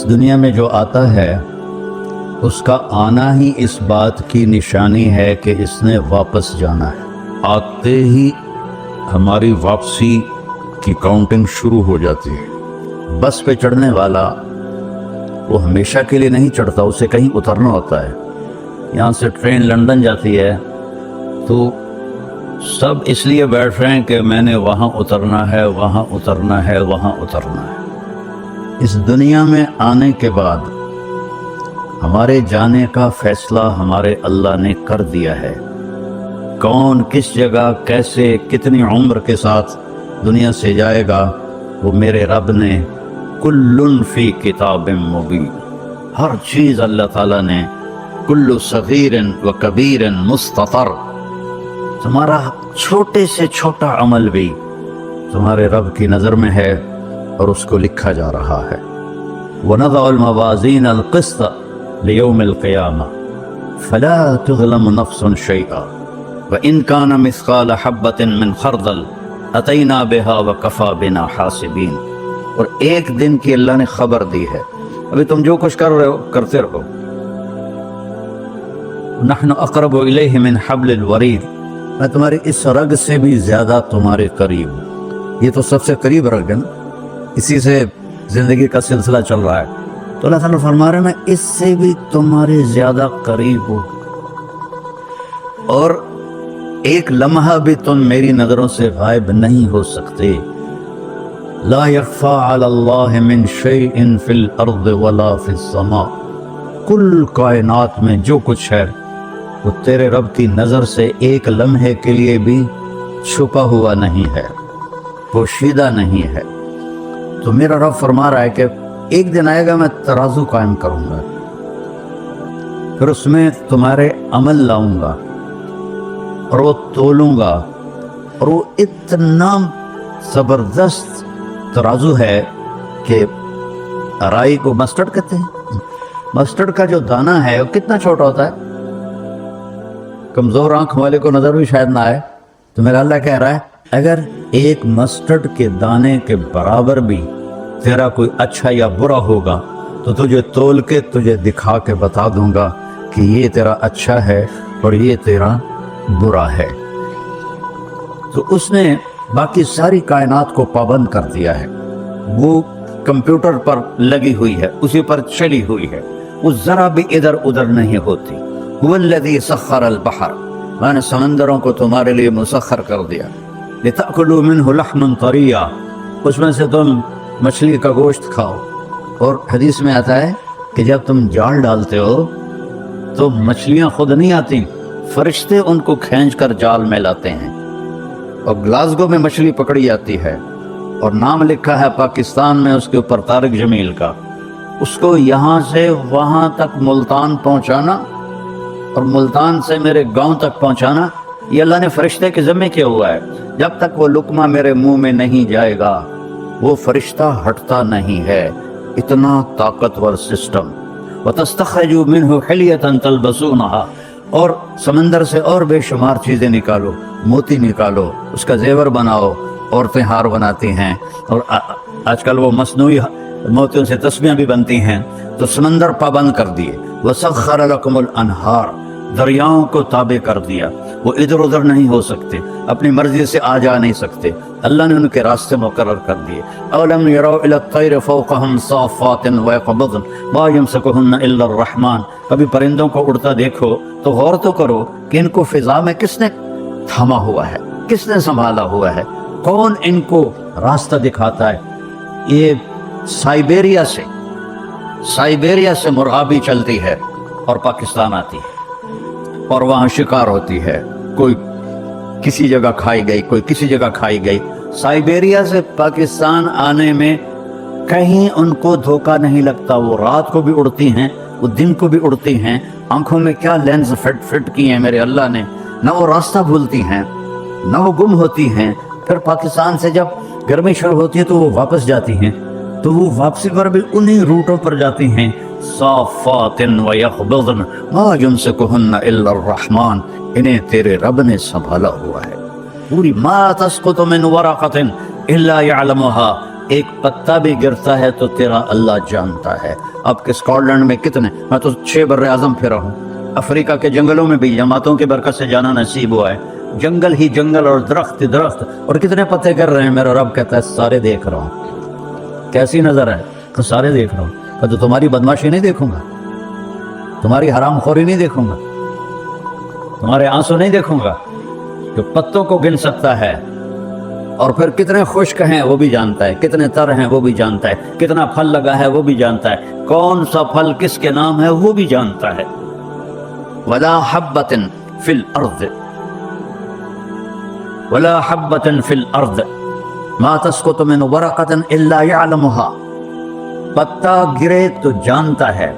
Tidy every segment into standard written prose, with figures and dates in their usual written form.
اس دنیا میں جو آتا ہے اس کا آنا ہی اس بات کی نشانی ہے کہ اس نے واپس جانا ہے۔ آتے ہی ہماری واپسی کی کاؤنٹنگ شروع ہو جاتی ہے۔ بس پہ چڑھنے والا وہ ہمیشہ کے لیے نہیں چڑھتا، اسے کہیں اترنا ہوتا ہے۔ یہاں سے ٹرین لندن جاتی ہے تو سب اس لیے بیٹھ رہے ہیں کہ میں نے وہاں اترنا ہے، وہاں اترنا ہے، وہاں اترنا ہے۔ اس دنیا میں آنے کے بعد ہمارے جانے کا فیصلہ ہمارے اللہ نے کر دیا ہے۔ کون کس جگہ کیسے کتنی عمر کے ساتھ دنیا سے جائے گا وہ میرے رب نے کل فی کتاب مبین، ہر چیز اللہ تعالیٰ نے کل صغیر و کبیر مستطر، تمہارا چھوٹے سے چھوٹا عمل بھی تمہارے رب کی نظر میں ہے اور اس کو لکھا جا رہا ہے۔ وَنَضَعُ الْمَوَازِينَ الْقِسْطَ لِيَوْمِ الْقِيَامَةِ فَلَا تُظْلَمُ نَفْسٌ شَيْئًا وَإِنْ كَانَ مِثْقَالَ حَبَّةٍ مِّنْ خَرْدَلٍ أَتَيْنَا بِهَا وَكَفَى بِنَا حَاسِبِينَ۔ اور ایک دن کی اللہ نے خبر دی ہے، ابھی تم جو کچھ کر رہے ہو کرتے رہو۔ نَحْنُ أَقْرَبُ إِلَيْهِ مِنْ حَبْلِ الْوَرِيدِ، میں تمہاری اس رگ سے بھی زیادہ تمہارے قریب ہوں۔ یہ تو سب سے قریب رگ ہے، اسی سے زندگی کا سلسلہ چل رہا ہے، تو اللہ تعالیٰ فرما رہے ہیں میں اس سے بھی تمہارے زیادہ قریب ہوں، اور ایک لمحہ بھی تم میری نظروں سے غائب نہیں ہو سکتے۔ لا يخفى على الله من شيء في الارض ولا في السماء، کل کائنات میں جو کچھ ہے وہ تیرے رب کی نظر سے ایک لمحے کے لیے بھی چھپا ہوا نہیں ہے، پوشیدہ نہیں ہے۔ تو میرا رب فرما رہا ہے کہ ایک دن آئے گا میں ترازو قائم کروں گا، پھر اس میں تمہارے عمل لاؤں گا اور وہ تولوں گا، اور وہ اتنا زبردست ترازو ہے کہ رائی کو مسٹرڈ کہتے ہیں، مسٹرڈ کا جو دانہ ہے وہ کتنا چھوٹا ہوتا ہے، کمزور آنکھ والے کو نظر بھی شاید نہ آئے، تو میرا اللہ کہہ رہا ہے اگر ایک مسٹرڈ کے دانے کے برابر بھی تیرا کوئی اچھا یا برا ہوگا تو تجھے تول کے تجھے دکھا کے بتا دوں گا کہ یہ تیرا اچھا ہے اور یہ تیرا برا ہے۔ تو اس نے باقی ساری کائنات کو پابند کر دیا ہے، وہ کمپیوٹر پر لگی ہوئی ہے، اسی پر چلی ہوئی ہے، وہ ذرا بھی ادھر ادھر نہیں ہوتی۔ هو الذی سخر البحر، میں نے سمندروں کو تمہارے لیے مسخر کر دیا، لتأکلوا منہ لحما طریا، اس میں سے تم مچھلی کا گوشت کھاؤ۔ اور حدیث میں آتا ہے کہ جب تم جال ڈالتے ہو تو مچھلیاں خود نہیں آتی، فرشتے ان کو کھینچ کر جال میں لاتے ہیں، اور گلاسگو میں مچھلی پکڑی جاتی ہے اور نام لکھا ہے پاکستان میں اس کے اوپر طارق جمیل کا، اس کو یہاں سے وہاں تک ملتان پہنچانا اور ملتان سے میرے گاؤں تک پہنچانا، یہ اللہ نے فرشتے کے ذمہ کیا ہوا ہے۔ جب تک وہ لقمہ میرے منہ میں نہیں جائے گا وہ فرشتہ ہٹتا نہیں ہے، اتنا طاقتور سسٹم۔ وَتَسْتَخْرَجُوا مِنْهُ حِلْيَةً تَلْبَسُونَهَا، اور سمندر سے اور بے شمار چیزیں نکالو، موتی نکالو، اس کا زیور بناؤ، عورتیں ہار بناتی ہیں، اور آج کل وہ مصنوعی موتیوں سے تسبیحیں بھی بنتی ہیں، تو سمندر پابند کر دیے۔ وَسَخَّرَ لَكُمُ الْأَنْهَارَ، دریاؤں کو تابع کر دیا، وہ ادھر ادھر نہیں ہو سکتے، اپنی مرضی سے آ جا نہیں سکتے، اللہ نے ان کے راستے مقرر کر دیے۔ اَوْلَمْ يَرَوْا إِلَى الطَّيْرِ فَوْقَهُمْ صَافَّاتٍ وَيَقْبِضْنَ مَا يُمْسِكُهُنَّ إِلَّا الرَّحْمَنُ، کبھی پرندوں کو اڑتا دیکھو تو غور تو کرو کہ ان کو فضا میں کس نے تھاما ہوا ہے، کس نے سنبھالا ہوا ہے، کون ان کو راستہ دکھاتا ہے۔ یہ سائبیریا سے مرغابی چلتی ہے اور پاکستان آتی ہے اور وہاں شکار ہوتی ہے، کوئی کسی جگہ کھائی گئی، کوئی کسی جگہ کھائی گئی۔ سائبیریا سے پاکستان آنے میں کہیں ان کو دھوکہ نہیں لگتا، وہ رات کو بھی اڑتی ہیں، وہ دن کو بھی اڑتی ہیں، آنکھوں میں کیا لینز فٹ کی ہیں میرے اللہ نے، نہ وہ راستہ بھولتی ہیں نہ وہ گم ہوتی ہیں۔ پھر پاکستان سے جب گرمی شروع ہوتی ہے تو وہ واپس جاتی ہیں، تو وہ واپسی پر بھی انہی روٹوں پر جاتی ہیں۔ صافات ویقبضن ما یمسکہن الا الرحمن، انہیں تیرے رب نے سنبھالا ہوا ہے۔ پوری ما تسقط من ورقۃ الا یعلمها ایک پتا بھی گرتا ہے تو تیرا اللہ جانتا ہے. اب کہ سکاٹ میں کتنے، میں تو 6 بر اعظم پھرا ہوں، افریقہ کے جنگلوں میں بھی جماعتوں کی برکت سے جانا نصیب ہوا ہے. جنگل ہی جنگل اور درخت ہی درخت، اور کتنے پتے گر رہے ہیں. میرا رب کہتا ہے سارے دیکھ رہا ہوں. کیسی نظر ہے؟ تو سارے دیکھ رہا ہوں. تو تمہاری بدماشی نہیں دیکھوں گا، تمہاری حرام خوری نہیں دیکھوں گا، تمہارے آنسو نہیں دیکھوں گا. جو پتوں کو گن سکتا ہے، اور پھر کتنے خشک ہیں وہ بھی جانتا ہے، کتنے تر ہیں وہ بھی جانتا ہے، کتنا پھل لگا ہے وہ بھی جانتا ہے، کون سا پھل کس کے نام ہے وہ بھی جانتا ہے. ولا حبۃ فی الارض ولا حبۃ فی الارض ما تسقط من ورقۃ الا يعلمها. پتا گرے تو جانتا ہے.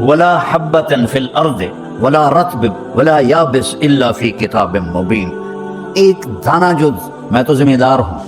ولا حبۃ فی الارض ولا رطب ولا یابس الا فی کتاب مبین. ایک دانہ جو، میں تو ذمہ دار ہوں،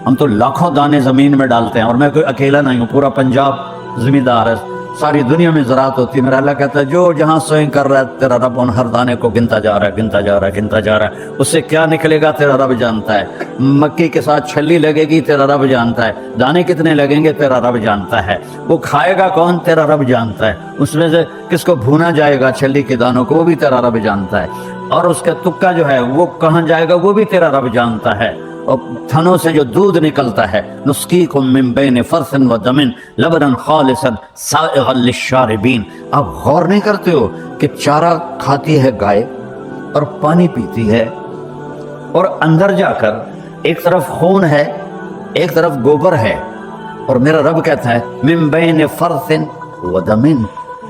ہم تو لاکھوں دانے زمین میں ڈالتے ہیں، اور میں کوئی اکیلا نہیں ہوں، پورا پنجاب ذمہ دار ہے. ساری دنیا میں زراعت ہوتی ہے. میرا اللہ کہتا ہے جو جہاں سوئیں کر رہا ہے تیرا رب ان ہر دانے کو گنتا جا رہا ہے، گنتا جا رہا ہے، گنتا جا رہا ہے. اس سے کیا نکلے گا تیرا رب جانتا ہے. مکئی کے ساتھ چھلی لگے گی تیرا رب جانتا ہے. دانے کتنے لگیں گے تیرا رب جانتا ہے. وہ کھائے گا کون تیرا رب جانتا ہے. اس میں سے کس کو بھونا جائے گا چھلی کے دانوں کو وہ بھی تیرا رب جانتا ہے. اور اس کا تکا جو ہے وہ کہاں جائے گا وہ بھی تیرا رب جانتا ہے. اور تھنوں سے جو دودھ نکلتا ہے، نسقیکم من بین فرث و دم لبنا خالصا سائغا للشاربین. آپ غور نہیں کرتے ہو کہ چارہ کھاتی ہے گائے اور پانی پیتی ہے، اور اندر جا کر ایک طرف خون ہے ایک طرف گوبر ہے، اور میرا رب کہتا ہے من بین فرث و دم،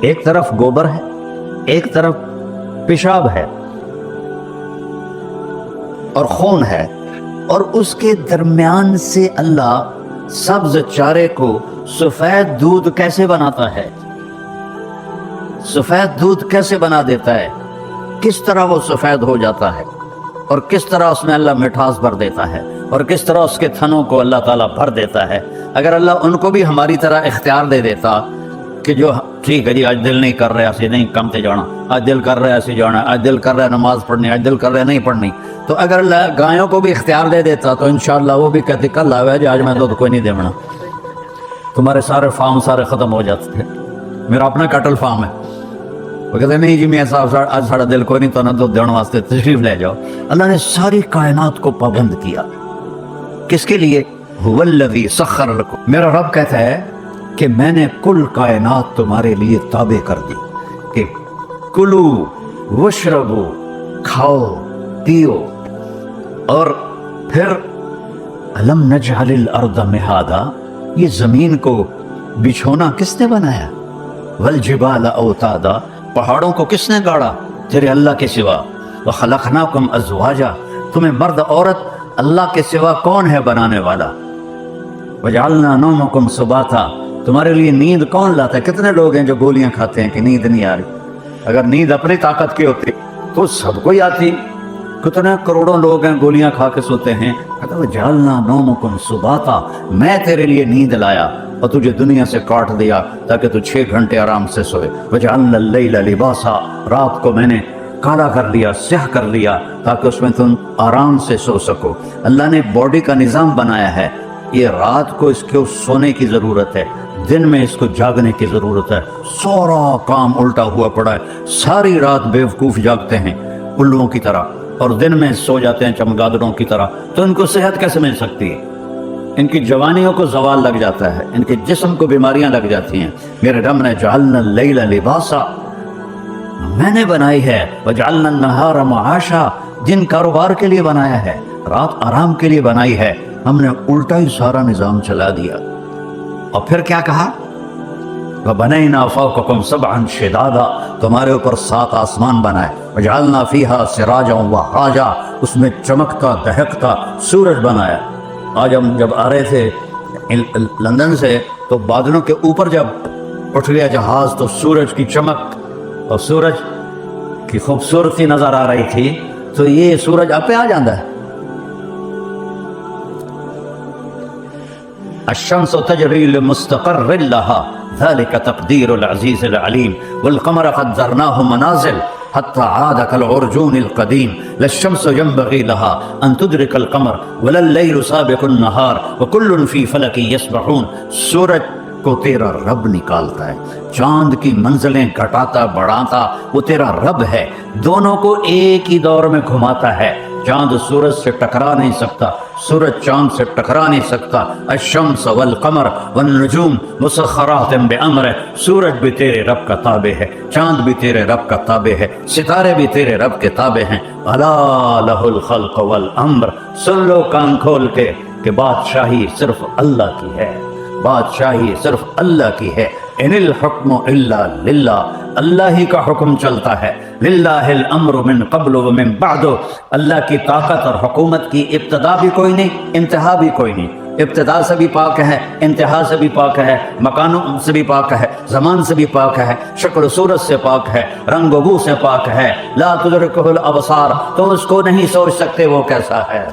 ایک طرف گوبر ہے ایک طرف پیشاب ہے اور خون ہے، اور اس کے درمیان سے اللہ سبز چارے کو سفید دودھ کیسے بناتا ہے، سفید دودھ کیسے بنا دیتا ہے، کس طرح وہ سفید ہو جاتا ہے، اور کس طرح اس میں اللہ مٹھاس بھر دیتا ہے، اور کس طرح اس کے تھنوں کو اللہ تعالیٰ بھر دیتا ہے. اگر اللہ ان کو بھی ہماری طرح اختیار دے دیتا کہ جو ٹھیک ہے جی آج دل نہیں کر رہا ایسے نہیں کم تے جانا، آج دل کر رہا ہے ایسے جانا، آج دل کر رہا ہے نماز پڑھنی، آج دل کر رہا ہے نہیں پڑھنی، تو اگر اللہ گایوں کو بھی اختیار دے دیتا تو انشاءاللہ وہ بھی کہتے کل آوے جی آج میں دودھ کوئی نہیں دیونا. تمہارے سارے فارم سارے ختم ہو جاتے تھے. میرا اپنا کیٹل فارم ہے. وہ کہتے نہیں جی میں صاحب آج ساڑا دل کوئی نہیں تو نہ دودھ دینے واسطے تشریف لے جاؤ. اللہ نے ساری کائنات کو پابند کیا. کس کے لیے؟ هو الذی سخر لکم. میرا رب کہتا ہے کہ میں نے کل کائنات تمہارے لیے تابع کر دی کہ کلو وشربو، کھاؤ پیو. اور پھر الم نجعل الارض مہادا، یہ زمین کو بچھونا کس نے بنایا؟ والجبال اوتادا، پہاڑوں کو کس نے گاڑا تیرے اللہ کے سوا؟ وخلقناکم ازواجا، تمہیں مرد عورت اللہ کے سوا کون ہے بنانے والا؟ وجعلنا نومکم سباتا، تمہارے لیے نیند کون لاتا ہے؟ کتنے لوگ ہیں جو گولیاں کھاتے ہیں کہ نیند نہیں آ رہی. اگر نیند اپنی طاقت کی ہوتی تو سب کو ہی آتی. کتنے کروڑوں لوگ ہیں گولیاں کھا کے سوتے ہیں. کہتا وجعلنا نومکم سباتا، میں تیرے لیے نیند لایا اور تجھے دنیا سے کاٹ دیا تاکہ تو 6 گھنٹے آرام سے سوئے. وجعلنا اللیل لباسا، رات کو میں نے کالا کر لیا، سیاہ کر لیا تاکہ اس میں تم آرام سے سو سکو. اللہ نے باڈی کا نظام بنایا ہے. یہ رات کو اس کو سونے کی ضرورت ہے، دن میں اس کو جاگنے کی ضرورت ہے. سارا کام الٹا ہوا پڑا ہے. ساری رات بیوقوف جاگتے ہیں الوؤں کی طرح اور دن میں سو جاتے ہیں چمگادڑوں کی طرح. تو ان کو صحت کیسے مل سکتی ہے؟ ان کی جوانیوں کو زوال لگ جاتا ہے، ان کے جسم کو بیماریاں لگ جاتی ہیں. میرے رب نے جعلنا اللیل لباسا، میں نے بنائی ہے. وجعلنا النہار معاشا، دن کاروبار کے لیے بنایا ہے، رات آرام کے لیے بنائی ہے. ہم نے الٹا ہی سارا نظام چلا دیا. اور پھر کیا کہا؟ وَبَنَيْنَا فَوْقَكُمْ سَبْعًا شِدَادًا، تمہارے اوپر 7 آسمان بنائے. وَجَعَلْنَا فِيهَا سِرَاجًا وَهَاجًا، اس میں چمکتا دہکتا سورج بنایا. آج ہم جب آ رہے تھے لندن سے تو بادلوں کے اوپر جب اٹھ گیا جہاز تو سورج کی چمک اور سورج کی خوبصورتی نظر آ رہی تھی. تو یہ سورج آپ پہ آ جاندہ ہے. الشمس تجری لمستقر لها ذلك تقدیر العزیز العلیم والقمر قدرناه منازل حتى عاد كالعرجون القديم لا الشمس ينبغي لها أن تدرك القمر ولا الليل سابق النهار وكل في فلك يسبحون. سورج کو تیرا رب نکالتا ہے، چاند کی منزلیں گھٹاتا بڑھاتا وہ تیرا رب ہے، دونوں کو ایک ہی دور میں گھماتا ہے. چاند سورج سے ٹکرا نہیں سکتا، سورج چاند سے ٹکرا نہیں سکتا. الشمس والقمر والنجوم مسخرات بامرہ، سورج بھی تیرے رب کا تابع ہے، چاند بھی تیرے رب کا تابع ہے، ستارے بھی تیرے رب کے تابع ہیں. الا لہ الخلق والامر، سن لو کان کھول کے کہ بادشاہی صرف اللہ کی ہے، بادشاہی صرف اللہ کی ہے. ان الحکم الا للہ، اللہ ہی کا حکم چلتا ہے. للہ الامر من قبل ومن بعد، اللہ کی طاقت اور حکومت کی ابتدا بھی کوئی نہیں، انتہا بھی کوئی نہیں. ابتدا سے بھی پاک ہے، انتہا سے بھی پاک ہے، مکانوں سے بھی پاک ہے، زمان سے بھی پاک ہے، شکل و صورت سے پاک ہے، رنگ و بو سے پاک ہے. لا تدرکہ الابصار، تم اس کو نہیں سوچ سکتے وہ کیسا ہے،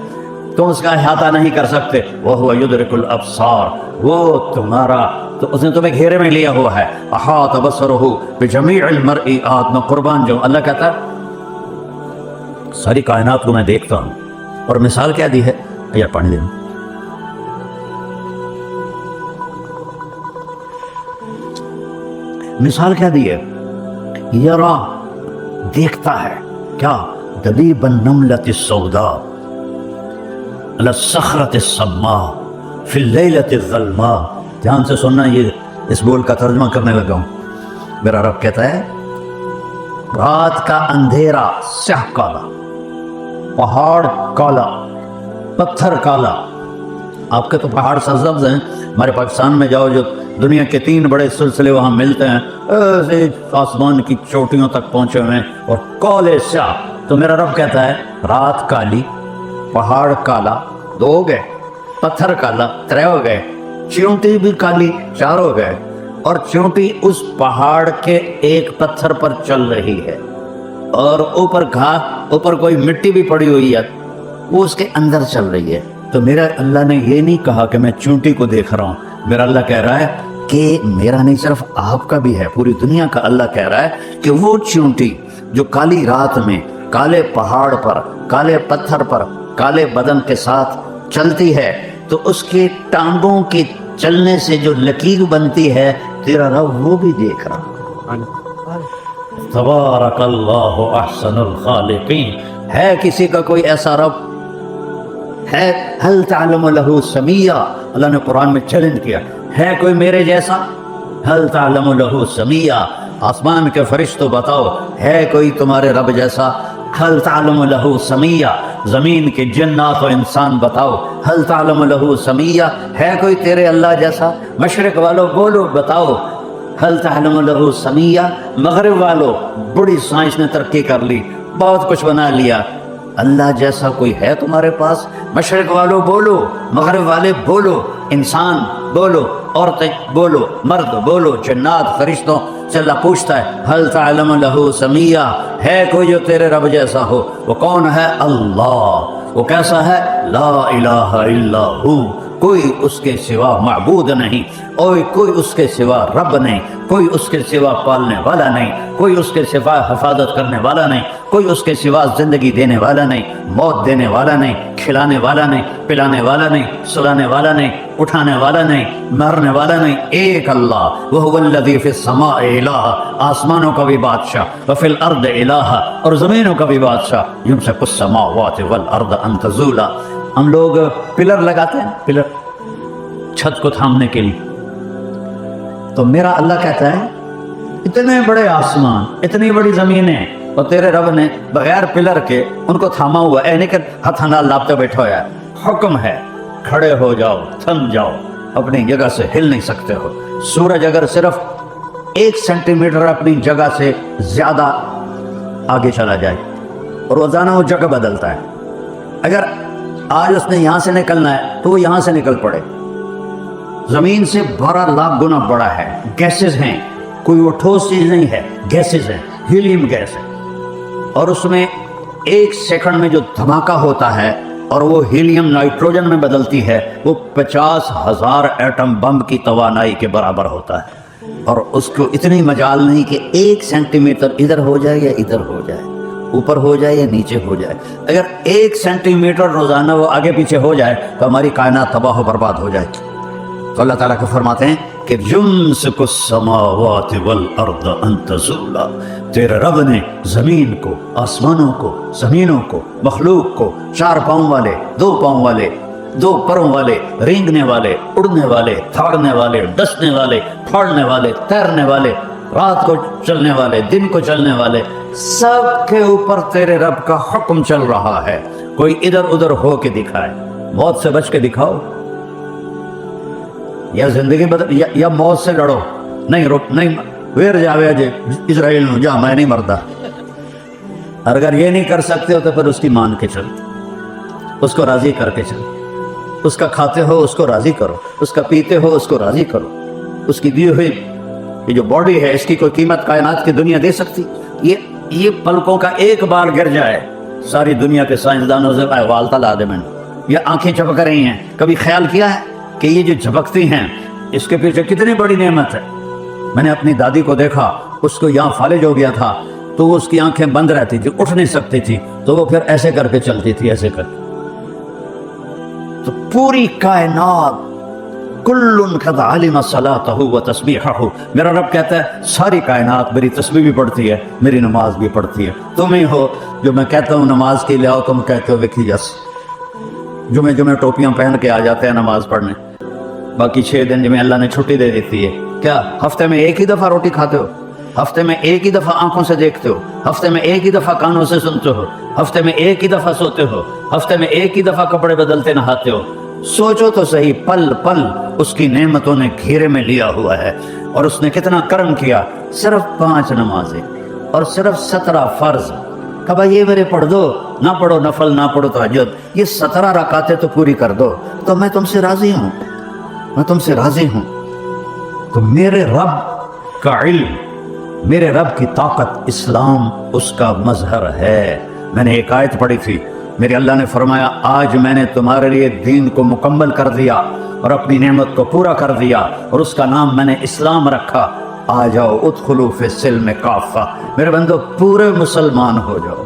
تم اس کا احاطہ نہیں کر سکتے. وہو یدرک الابصار، وہ تمہارا تو اس نے تمہیں گھیرے میں لیا ہوا ہے. احاط بصرہ بجمیع المرئیات، میں قربان جو اللہ کہتا ہے ساری کائنات کو میں دیکھتا ہوں. اور مثال کیا دی ہے، یا پڑھ دیں، مثال کیا دی ہے، یرا دیکھتا ہے کیا، دبیب النملۃ السوداء علی الصخرۃ الصماء فی اللیلۃ الظلماء. دھیان سے سننا، یہ اس بول کا ترجمہ کرنے لگا ہوں. میرا رب کہتا ہے رات کا اندھیرا سیاہ کالا، پہاڑ کالا، پتھر کالا. آپ کے تو پہاڑ سرسبز ہیں، ہمارے پاکستان میں جاؤ جو دنیا کے 3 بڑے سلسلے وہاں ملتے ہیں، ایسے آسمان کی چوٹیوں تک پہنچے ہوئے ہیں اور کالے سیاہ. تو میرا رب کہتا ہے رات کالی، پہاڑ کالا، 2 ہو گئے، پتھر کالا 3 ہو گئے، چیونٹی بھی کالی 4 ہو گئے. اور چیونٹی اس پہاڑ کے ایک پتھر پر چل رہی ہے اور اوپر کوئی مٹی بھی پڑی ہوئی ہے، وہ اس کے اندر چل رہی ہے. تو میرا اللہ نے یہ نہیں کہا کہ میں چیونٹی کو دیکھ رہا ہوں، میرا اللہ کہہ رہا ہے کہ میرا نہیں صرف آپ کا بھی ہے، پوری دنیا کا اللہ کہہ رہا ہے کہ وہ چیونٹی جو کالی رات میں کالے پہاڑ پر، کالے پتھر پر، کالے بدن کے ساتھ چلتی ہے، تو اس کے ٹانگوں کے چلنے سے جو لکیر بنتی ہے، تیرا رب وہ بھی دیکھ رہا. تبارک اللہ احسن الخالقین. ہے کسی کا کوئی ایسا رب ہے؟ هل تعلم له سمیہ، اللہ نے قرآن میں چیلنج کیا، ہے کوئی میرے جیسا؟ هل تعلم له سمیہ، آسمان کے فرشتوں بتاؤ ہے کوئی تمہارے رب جیسا؟ هل تعلم له سمیہ، زمین کے جنات و انسان بتاؤ هل تعلم له سمیہ، ہے کوئی تیرے اللہ جیسا؟ مشرق والوں بولو بتاؤ هل تعلم له سمیہ. مغرب والوں بڑی سائنس نے ترقی کر لی، بہت کچھ بنا لیا، اللہ جیسا کوئی ہے تمہارے پاس؟ مشرق والوں بولو، مغرب والے بولو، انسان بولو، عورتیں بولو، مرد بولو، جنات فرشتوں سے اللہ پوچھتا ہے هل تعلم له سمیہ، ہے کوئی جو تیرے رب جیسا ہو؟ وہ کون ہے؟ اللہ. وہ کیسا ہے؟ لا الہ الا ہو، کوئی اس کے سوا معبود نہیں، اور کوئی اس کے سوا رب نہیں، کوئی اس کے سوا پالنے والا نہیں، کوئی اس کے سوا حفاظت کرنے والا نہیں، کوئی اس کے سوا زندگی دینے والا نہیں، موت دینے والا نہیں، کھلانے والا نہیں، پلانے والا نہیں، سلانے والا نہیں، اٹھانے والا نہیں، مرنے والا نہیں. ایک اللہ. وہو الذی فی السماء الہ، آسمانوں کا بھی بادشاہ، وفی الارض الہ، اور زمینوں کا بھی بادشاہ. یمسک السماوات والارض ان تزولا. ہم لوگ پلر لگاتے ہیں، پلر چھت کو تھامنے کے لیے. تو میرا اللہ کہتا ہے اتنے بڑے آسمان، اتنی بڑی زمینیں، اور تیرے رب نے بغیر پلر کے ان کو تھاما ہوا ہے، نہیں کہ ہاتھ نال لاپتے بیٹھا ہوا ہے. حکم ہے کھڑے ہو جاؤ، تھم جاؤ، اپنی جگہ سے ہل نہیں سکتے ہو. سورج اگر صرف 1 سینٹی میٹر اپنی جگہ سے زیادہ آگے چلا جائے، اور روزانہ وہ جگہ بدلتا ہے، اگر آج اس نے یہاں سے نکلنا ہے تو وہ یہاں سے نکل پڑے. زمین سے 12 لاکھ گنا بڑا ہے، گیسز ہیں، کوئی وہ ٹھوس چیز نہیں ہے، گیسز ہیں، ہیلیم گیس ہے. اور اس میں 1 سیکنڈ میں جو دھماکہ ہوتا ہے اور وہ ہیلیم نائٹروجن میں بدلتی ہے، وہ 50,000 ایٹم بم کی توانائی کے برابر ہوتا ہے. اور اس کو اتنی مجال نہیں کہ 1 سینٹی میٹر ادھر ہو جائے یا ادھر ہو جائے، اوپر ہو جائے یا نیچے ہو جائے۔ اگر 1 سینٹی میٹر روزانہ وہ آگے پیچھے ہو جائے تو ہماری کائنات تباہ و برباد ہو جائے۔ تو اللہ تعالیٰ کو فرماتے ہیں کہ یمسک السماوات والارض ان تزولا، تیرے رب نے زمین کو، آسمانوں کو، زمینوں کو، مخلوق کو، 4 پاؤں والے، 2 پاؤں والے، 2 پروں والے، رینگنے والے، اڑنے والے، تھاڑنے والے، ڈسنے والے، پھاڑنے والے، تیرنے والے، رات کو چلنے والے، دن کو چلنے والے، سب کے اوپر تیرے رب کا حکم چل رہا ہے۔ کوئی ادھر ادھر ہو کے دکھائے، موت سے بچ کے دکھاؤ، یا زندگی بدل یا موت سے لڑو۔ نہیں رک نہیں ویر جاوے جے اسرائیل نو جا، میں نہیں مردا۔ اگر یہ نہیں کر سکتے ہو تو پھر اس کی مان کے چل، اس کو راضی کر کے چل، اس کا کھاتے ہو اس کو راضی کرو، اس کا پیتے ہو اس کو راضی کرو۔ اس کی دی ہوئی یہ جو باڈی ہے اس کی کوئی قیمت کائنات کی دنیا دے سکتی؟ یہ پلکوں کا ایک بار گر جائے ساری دنیا کے سائنسدانوں سے والتا لا دے۔ میں نے یہ آنکھیں چمک رہی ہیں، کبھی خیال کیا ہے کہ یہ جو جھپکتی ہیں اس کے پیچھے کتنی بڑی نعمت ہے؟ میں نے اپنی دادی کو دیکھا، اس کو یہاں فالج ہو گیا تھا تو اس کی آنکھیں بند رہتی تھی، اٹھ نہیں سکتی تھی، تو وہ پھر ایسے کر کے چلتی تھی، ایسے کر کے۔ تو پوری کائنات کل قد علم صلاتہ و تسبیحہ، میرا رب کہتا ہے ساری کائنات میری تسبیح بھی پڑھتی ہے، میری نماز بھی پڑھتی ہے۔ تم ہی ہو جو میں کہتا ہوں نماز کے لیے آؤ، تم کہتے ہو ویکھی جس، جمعے ٹوپیاں پہن کے آ جاتے ہیں نماز پڑھنے، باقی 6 دن جمعے اللہ نے چھٹی دے دیتی ہے۔ کیا ہفتے میں 1 ہی دفعہ روٹی کھاتے ہو؟ ہفتے میں 1 ہی دفعہ آنکھوں سے دیکھتے ہو؟ ہفتے میں 1 ہی دفعہ کانوں سے سنتے ہو؟ ہفتے میں 1 ہی دفعہ سوتے ہو؟ ہفتے میں 1 ہی دفعہ کپڑے بدلتے نہاتے ہو؟ سوچو تو صحیح، پل پل اس کی نعمتوں نے گھیرے میں لیا ہوا ہے، اور اس نے کتنا کرم کیا۔ صرف 5 نمازیں اور صرف 17 فرض، کہا یہ میرے پڑھ دو، نہ پڑھو نفل، نہ پڑھو تہجد، یہ 17 رکعتیں تو پوری کر دو تو میں تم سے راضی ہوں، میں تم سے راضی ہوں۔ تو میرے رب کا علم، میرے رب کی طاقت، اسلام اس کا مظہر ہے۔ میں نے ایک آیت پڑھی تھی، میرے اللہ نے فرمایا آج میں نے تمہارے لیے دین کو مکمل کر دیا اور اپنی نعمت کو پورا کر دیا، اور اس کا نام میں نے اسلام رکھا۔ آ جاؤ ادخلوا فی السلم کافہ، میرے بندو پورے مسلمان ہو جاؤ،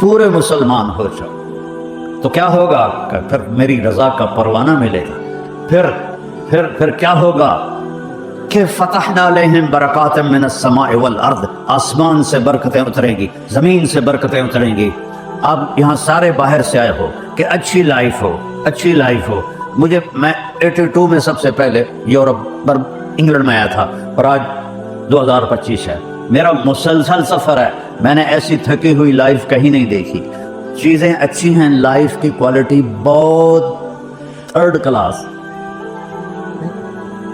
پورے مسلمان ہو جاؤ۔ تو کیا ہوگا؟ کہ پھر میری رضا کا پروانہ ملے گا۔ پھر کیا ہوگا؟ کہ فتحنا علیہم برکات من السماء والارض، آسمان سے برکتیں اتریں گی، زمین سے برکتیں اتریں گی۔ اب یہاں سارے باہر سے آئے ہو کہ اچھی لائف ہو، اچھی لائف ہو۔ میں 82 میں سب سے پہلے یورپ پر انگلینڈ میں آیا تھا، اور آج 2025 ہے۔ میرا مسلسل سفر ہے، میں نے ایسی تھکی ہوئی لائف کہیں نہیں دیکھی۔ چیزیں اچھی ہیں، لائف کی کوالٹی بہت 3rd کلاس،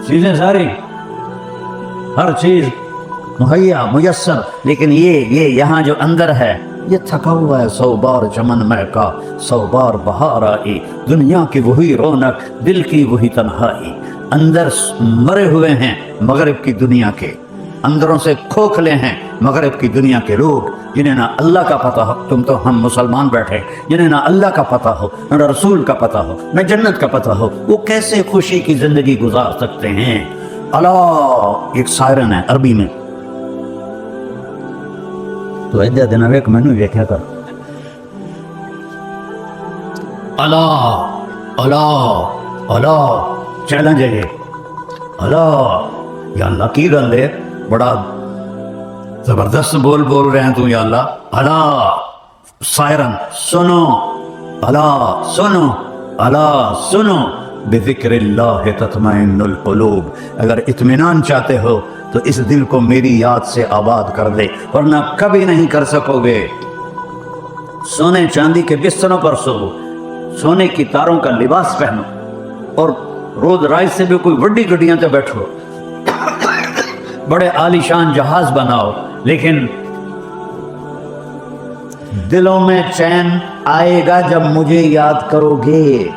چیزیں ساری، ہر چیز مہیا میسر، لیکن یہ یہاں جو اندر ہے یہ تھکا ہوا ہے۔ 100 بار چمن مہکا، 100 بار بہار آئی، دنیا کی وہی رونق، دل کی وہی تنہائی۔ اندر مرے ہوئے ہیں مغرب کی دنیا کے، اندروں سے کھوکھلے ہیں مغرب کی دنیا کے لوگ، جنہیں نہ اللہ کا پتہ ہو۔ تم تو ہم مسلمان بیٹھے، جنہیں نہ اللہ کا پتہ ہو، نہ رسول کا پتہ ہو، نہ جنت کا پتہ ہو، وہ کیسے خوشی کی زندگی گزار سکتے ہیں؟ اللہ ایک سائرن ہے عربی میں، تو ایدہ دن ایک میں نے دیکھا کر، اللہ اللہ اللہ چیلنج ہے یہ، اللہ یا اللہ کی گل ہے، بڑا زبردست بول رہے ہیں تو، یا اللہ اللہ سائرن سنو، اللہ سنو، اللہ سنو، بذکر اللہ تطمئن القلوب۔ اگر اطمینان چاہتے ہو تو اس دل کو میری یاد سے آباد کر دے، ورنہ کبھی نہیں کر سکو گے۔ سونے چاندی کے بستروں پر سو، سونے کی تاروں کا لباس پہنو، اور رود رائج سے بھی کوئی بڑی گڈیاں تے بیٹھو، بڑے عالی شان جہاز بناؤ، لیکن دلوں میں چین آئے گا جب مجھے یاد کرو گے،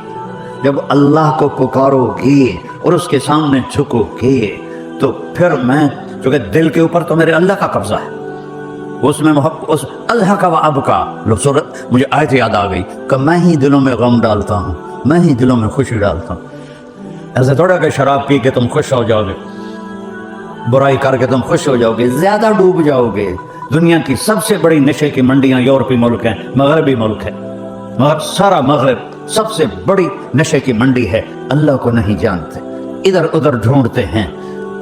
جب اللہ کو پکارو گے اور اس کے سامنے جھکو گے، تو پھر میں، چونکہ دل کے اوپر تو میرے اللہ کا قبضہ ہے، اس میں اس اللہ کا اب کا صورت مجھے آیت یاد آ گئی کہ میں ہی دلوں میں غم ڈالتا ہوں، میں ہی دلوں میں خوشی ڈالتا ہوں۔ ایسے تھوڑا کہ شراب پی کے تم خوش ہو جاؤ گے، برائی کر کے تم خوش ہو جاؤ گے، زیادہ ڈوب جاؤ گے۔ دنیا کی سب سے بڑی نشے کی منڈیاں یورپی ملک ہیں، مغربی ملک ہے، مگر سارا مغرب سب سے بڑی نشے کی منڈی ہے۔ اللہ کو نہیں جانتے، ادھر ادھر ڈھونڈتے ہیں،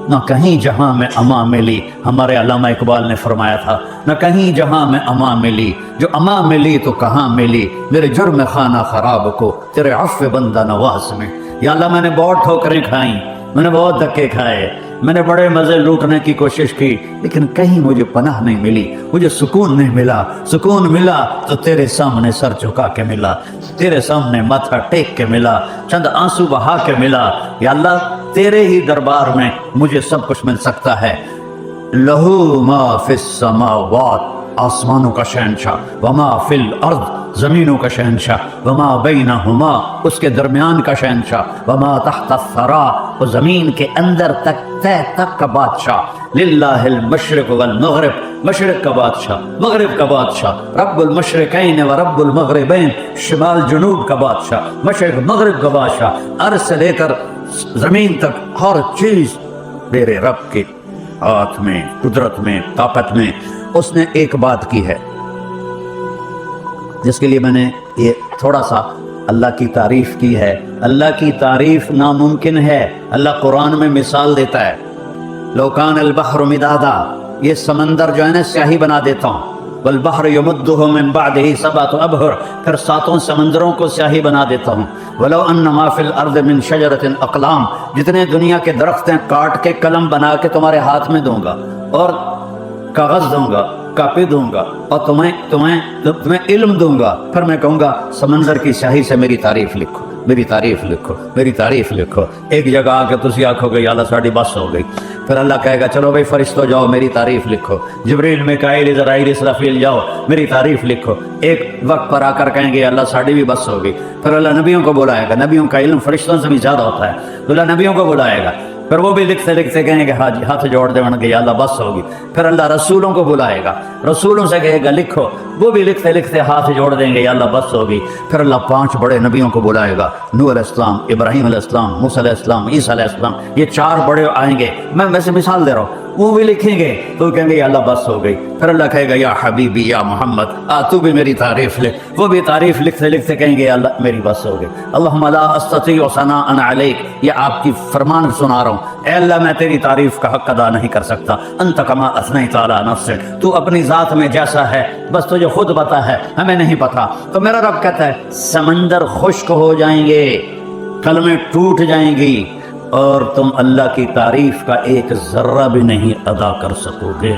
نہ کہیں جہاں میں امان ملی۔ ہمارے علامہ اقبال نے فرمایا تھا، نہ کہیں جہاں میں امان ملی، جو امان ملی تو کہاں ملی، میرے جرم خانہ خراب کو تیرے عفو بندہ نواز میں۔ یا اللہ میں نے بہت ٹھوکریں کھائیں، میں نے بہت دھکے کھائے، میں نے بڑے مزے لوٹنے کی کوشش کی، لیکن کہیں مجھے پناہ نہیں ملی، مجھے سکون نہیں ملا۔ سکون ملا تو تیرے سامنے سر جھکا کے ملا، تیرے سامنے ماتھا ٹیک کے ملا، چند آنسو بہا کے ملا۔ یا اللہ تیرے ہی دربار میں مجھے سب کچھ مل سکتا ہے۔ لہو ما فی السماوات، آسمانوں کا شہنشاہ، وما فی الارض، زمینوں کا شہنشاہ، وما بینہما، اس کے درمیان کا شہنشاہ، وما تحت الثری، وہ زمین کے اندر تک تہ تک کا بادشاہ۔ للہ المشرق والمغرب، مشرق کا بادشاہ، مغرب کا بادشاہ، رب المشرقین و رب المغربین، شمال جنوب کا بادشاہ، مشرق مغرب کا بادشاہ، عرض سے لے کر زمین تک ہر چیز میرے رب کے ہاتھ میں، قدرت میں، طاقت میں۔ اس نے ایک بات کی ہے جس کے لیے میں نے یہ تھوڑا سا اللہ کی تعریف کی ہے۔ اللہ کی تعریف ناممکن ہے۔ اللہ قرآن میں مثال دیتا ہے، لو کان البحر مدادا، یہ سمندر جو ہے نا سیاہی بنا دیتا ہوں، والبحر یمدہ من بعدہ سبعۃ ابحر، پھر 7 سمندروں کو سیاہی بنا دیتا ہوں، ولو ان ما فی الارض من شجرۃ اقلام، جتنے دنیا کے درخت ہیں کاٹ کے قلم بنا کے تمہارے ہاتھ میں دوں گا، اور کاغذ دوں گا، کاپی دوں گا، اور تمہیں علم دوں گا، پھر میں کہوں گا سمندر کی سیاہی سے میری تعریف لکھو، میری تعریف لکھو، میری تعریف لکھو۔ ایک جگہ آ کے تسی آکھو گے یا اللہ ساڑی بس ہو گئی، پھر اللہ کہے گا چلو بھائی فرشتو جاؤ میری تعریف لکھو، جبریل میکائیل اسرافیل اسرافیل جاؤ میری تعریف لکھو۔ ایک وقت پر آ کر کہیں گے اللہ ساڑی بھی بس ہو گئی، پھر اللہ نبیوں کو بلائے گا، نبیوں کا علم فرشتوں سے بھی زیادہ ہوتا ہے، تو اللہ نبیوں کو بلائے گا، پھر وہ بھی لکھتے لکھتے کہیں گے ہاں جی ہاتھ جوڑ دے بن گے یا اللہ بس ہوگی، پھر اللہ رسولوں کو بلائے گا، رسولوں سے کہے گا لکھو، وہ بھی لکھتے لکھتے ہاتھ جوڑ دیں گے یا اللہ بس ہوگی، پھر اللہ 5 بڑے نبیوں کو بلائے گا، نوح علیہ السلام، ابراہیم علیہ السلام، موسیٰ علیہ السلام، عیسیٰ علیہ السلام، یہ 4 بڑے آئیں گے، میں ویسے مثال دے رہا ہوں، وہ بھی لکھیں گے تو کہیں گے یا اللہ بس ہو گئی، پھر اللہ کہے گا یا حبیبی یا محمد تو بھی میری تعریف لکھ، وہ بھی تعریف لکھتے لکھتے کہیں گے یا اللہ میری بس ہو گئی۔ اللہم لا استطیع ثناء علیک، یہ آپ کی فرمان سنا رہا ہوں، اے اللہ میں تیری تعریف کا حق ادا نہیں کر سکتا، انت کما اثنیت علی نفسک، تو اپنی ذات میں جیسا ہے بس تجھے خود پتا ہے، ہمیں نہیں پتا۔ تو میرا رب کہتا ہے سمندر خشک ہو جائیں گے، قلمیں ٹوٹ جائیں گی، اور تم اللہ کی تعریف کا ایک ذرہ بھی نہیں ادا کر سکو گے۔